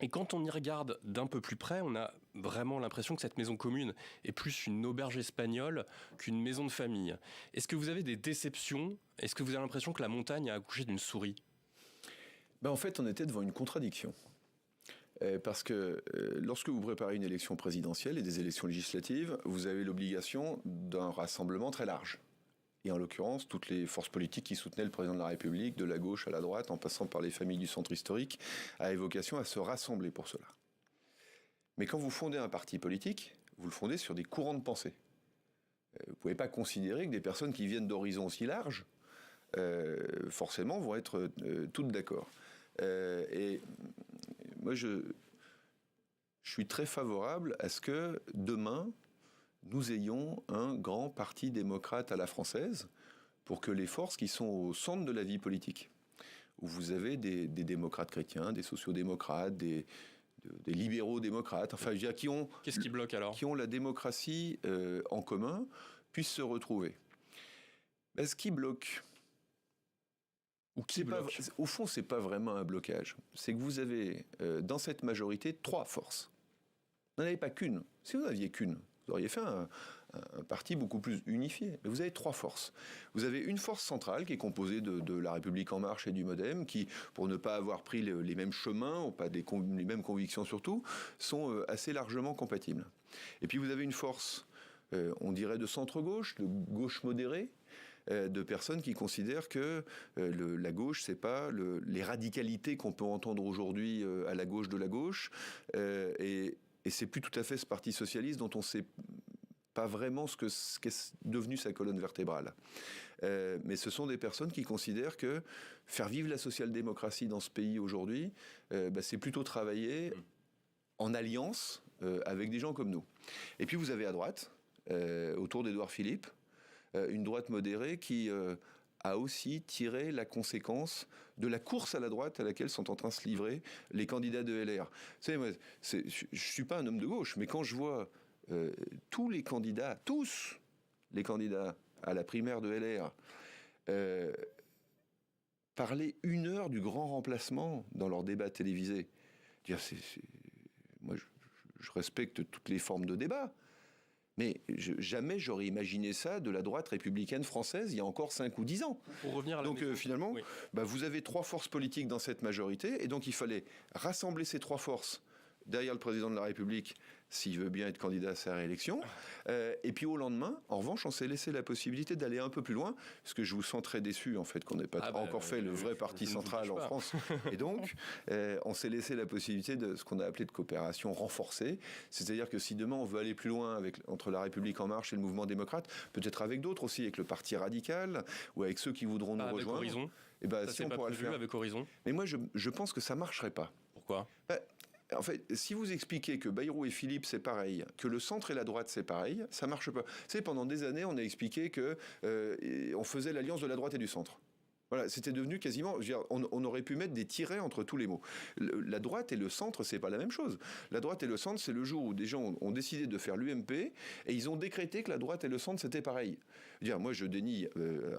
Et quand on y regarde d'un peu plus près, on a vraiment l'impression que cette maison commune est plus une auberge espagnole qu'une maison de famille. Est-ce que vous avez des déceptions? Est-ce que vous avez l'impression que la montagne a accouché d'une souris? En fait, on était devant une contradiction. Parce que lorsque vous préparez une élection présidentielle et des élections législatives, vous avez l'obligation d'un rassemblement très large. Et en l'occurrence, toutes les forces politiques qui soutenaient le président de la République, de la gauche à la droite, en passant par les familles du centre historique, avaient vocation à se rassembler pour cela. Mais quand vous fondez un parti politique, vous le fondez sur des courants de pensée. Vous ne pouvez pas considérer que des personnes qui viennent d'horizons aussi larges, forcément, vont être toutes d'accord. Et moi, je suis très favorable à ce que demain, nous ayons un grand parti démocrate à la française pour que les forces qui sont au centre de la vie politique, où vous avez des démocrates chrétiens, des sociodémocrates, des libéraux démocrates, enfin, je veux dire, Qu'est-ce qui bloque alors? qui ont la démocratie en commun, puissent se retrouver. Ce qui bloque, au fond, c'est pas vraiment un blocage. C'est que vous avez dans cette majorité 3 forces. Vous n'en avez pas qu'une. Si vous n'aviez qu'une, vous auriez fait un parti beaucoup plus unifié. Mais vous avez 3 forces. Vous avez une force centrale qui est composée de La République En Marche et du MoDem, qui, pour ne pas avoir pris les mêmes chemins, ou pas les mêmes convictions surtout, sont assez largement compatibles. Et puis vous avez une force, on dirait de centre-gauche, de gauche modérée, de personnes qui considèrent que la gauche, c'est pas les radicalités qu'on peut entendre aujourd'hui à la gauche de la gauche, et c'est plus tout à fait ce parti socialiste dont on sait pas vraiment ce qu'est devenu sa colonne vertébrale. Mais ce sont des personnes qui considèrent que faire vivre la social-démocratie dans ce pays aujourd'hui, c'est plutôt travailler en alliance avec des gens comme nous. Et puis vous avez à droite, autour d'Édouard Philippe, une droite modérée qui a aussi tiré la conséquence de la course à la droite à laquelle sont en train de se livrer les candidats de LR. Vous savez, moi, je ne suis pas un homme de gauche, mais quand je vois tous les candidats à la primaire de LR parler 1 heure du grand remplacement dans leur débat télévisé, moi je respecte toutes les formes de débat, mais jamais j'aurais imaginé ça de la droite républicaine française il y a encore 5 ou 10 ans. Pour revenir à la donc finalement, oui. Vous avez 3 forces politiques dans cette majorité, et donc il fallait rassembler ces 3 forces derrière le président de la République, s'il veut bien être candidat à sa réélection. Et puis au lendemain, en revanche, on s'est laissé la possibilité d'aller un peu plus loin, parce que je vous sens très déçu, en fait, qu'on n'ait pas encore fait le vrai parti central en France. Et donc, on s'est laissé la possibilité de ce qu'on a appelé de coopération renforcée. C'est-à-dire que si demain on veut aller plus loin entre la République En Marche et le mouvement démocrate, peut-être avec d'autres aussi, avec le Parti radical, ou avec ceux qui voudront nous rejoindre. Horizon. Et ça, si on pourra le faire avec Horizon. Mais moi, je pense que ça ne marcherait pas. Pourquoi? En fait, si vous expliquez que Bayrou et Philippe c'est pareil, que le centre et la droite c'est pareil, ça marche pas. Vous savez, pendant des années, on a expliqué que on faisait l'alliance de la droite et du centre. Voilà, c'était devenu quasiment. On aurait pu mettre des tirets entre tous les mots. La droite et le centre, c'est pas la même chose. La droite et le centre, c'est le jour où des gens ont décidé de faire l'UMP et ils ont décrété que la droite et le centre c'était pareil. Moi, je dénie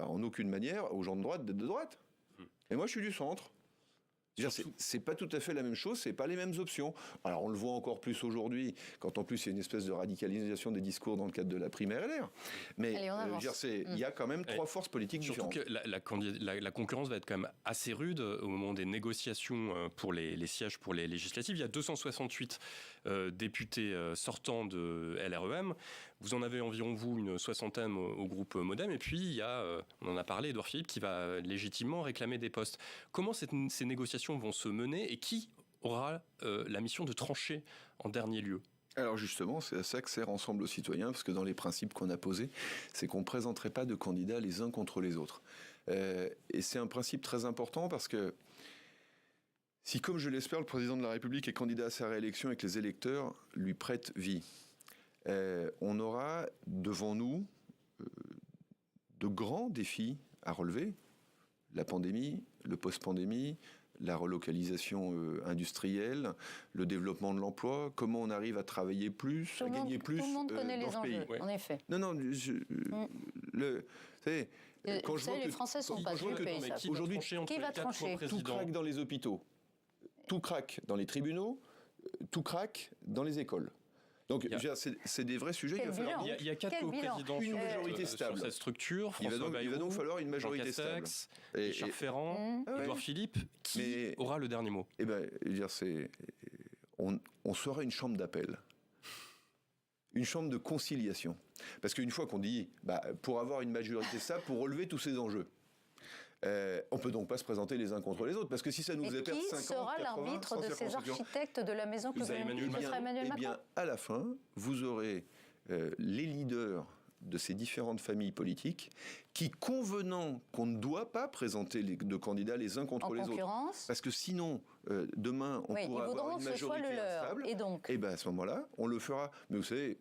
en aucune manière aux gens de droite d'être de droite. Et moi, je suis du centre. C'est pas tout à fait la même chose, c'est pas les mêmes options. Alors on le voit encore plus aujourd'hui, quand en plus il y a une espèce de radicalisation des discours dans le cadre de la primaire LR. Mais il y a quand même 3 forces politiques différentes. Surtout que la concurrence va être quand même assez rude au moment des négociations pour les sièges pour les législatives. Il y a 268 députés sortants de LREM. Vous en avez environ, vous, une soixantaine au groupe MoDem. Et puis, il y a, on en a parlé, Édouard Philippe, qui va légitimement réclamer des postes. Comment ces négociations vont se mener et qui aura la mission de trancher en dernier lieu? Alors justement, c'est à ça que sert Ensemble aux citoyens, parce que dans les principes qu'on a posés, c'est qu'on ne présenterait pas de candidats les uns contre les autres. Et c'est un principe très important parce que si, comme je l'espère, le président de la République est candidat à sa réélection et que les électeurs lui prêtent vie, on aura devant nous de grands défis à relever. La pandémie, le post-pandémie, la relocalisation industrielle, le développement de l'emploi, comment on arrive à travailler plus, à gagner plus tout le monde connaît dans les ce enjeux, pays. En effet. Non, vous savez, quand je vois les Français sont pas dupes. Aujourd'hui, qui va trancher? Tout craque dans les hôpitaux, tout craque dans les tribunaux, tout craque dans les écoles. Donc, je veux dire, c'est des vrais sujets. Il y a 4 co-présidents une majorité stable sur cette structure. Il va donc falloir une majorité stable. Richard Ferrand, Édouard Philippe, qui aura le dernier mot. Eh ben, je veux dire, on sera une chambre d'appel. Une chambre de conciliation. Parce qu'une fois qu'on dit, pour avoir une majorité stable, pour relever tous ces enjeux, on ne peut donc pas se présenter les uns contre les autres, parce que si ça nous faisait perdre 5 ans, qui sera l'arbitre de ces architectes de la maison que vous avez dit, ce sera Emmanuel Macron ? Eh bien, à la fin, vous aurez les leaders de ces différentes familles politiques qui, convenant qu'on ne doit pas présenter les deux candidats les uns contre les autres, parce que sinon, demain, on pourra avoir une majorité instable, et donc et bien à ce moment-là, on le fera. Mais vous savez...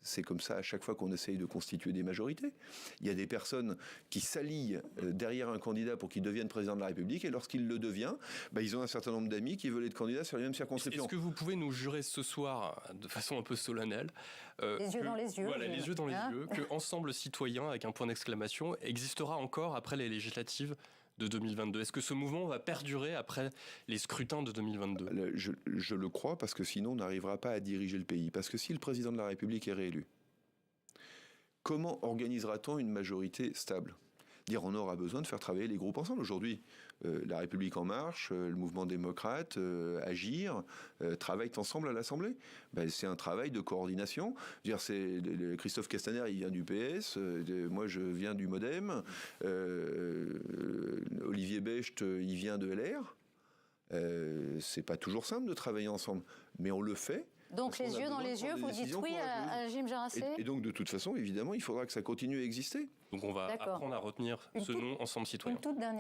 c'est comme ça à chaque fois qu'on essaye de constituer des majorités. Il y a des personnes qui s'allient derrière un candidat pour qu'il devienne président de la République, et lorsqu'il le devient, ils ont un certain nombre d'amis qui veulent être candidats sur les mêmes circonscriptions. Est-ce que vous pouvez nous jurer ce soir, de façon un peu solennelle, les yeux dans les yeux, voilà, les yeux dans les yeux, que Ensemble Citoyen, avec un point d'exclamation, existera encore après les législatives de 2022? Est-ce que ce mouvement va perdurer après les scrutins de 2022 ? Je le crois, parce que sinon on n'arrivera pas à diriger le pays. Parce que si le président de la République est réélu, comment organisera-t-on une majorité stable ? Dire, on aura besoin de faire travailler les groupes ensemble. Aujourd'hui, La République En Marche, le mouvement démocrate, Agir, travaillent ensemble à l'Assemblée. C'est un travail de coordination. Dire, Christophe Castaner, il vient du PS, moi je viens du MoDem, Olivier Becht, il vient de LR. C'est pas toujours simple de travailler ensemble, mais on le fait. Donc les yeux dans les yeux, vous dites oui à Jim Jarassé ? Et donc de toute façon, évidemment, il faudra que ça continue à exister. Donc on va apprendre à retenir ce nom, Ensemble Citoyen. Une toute dernière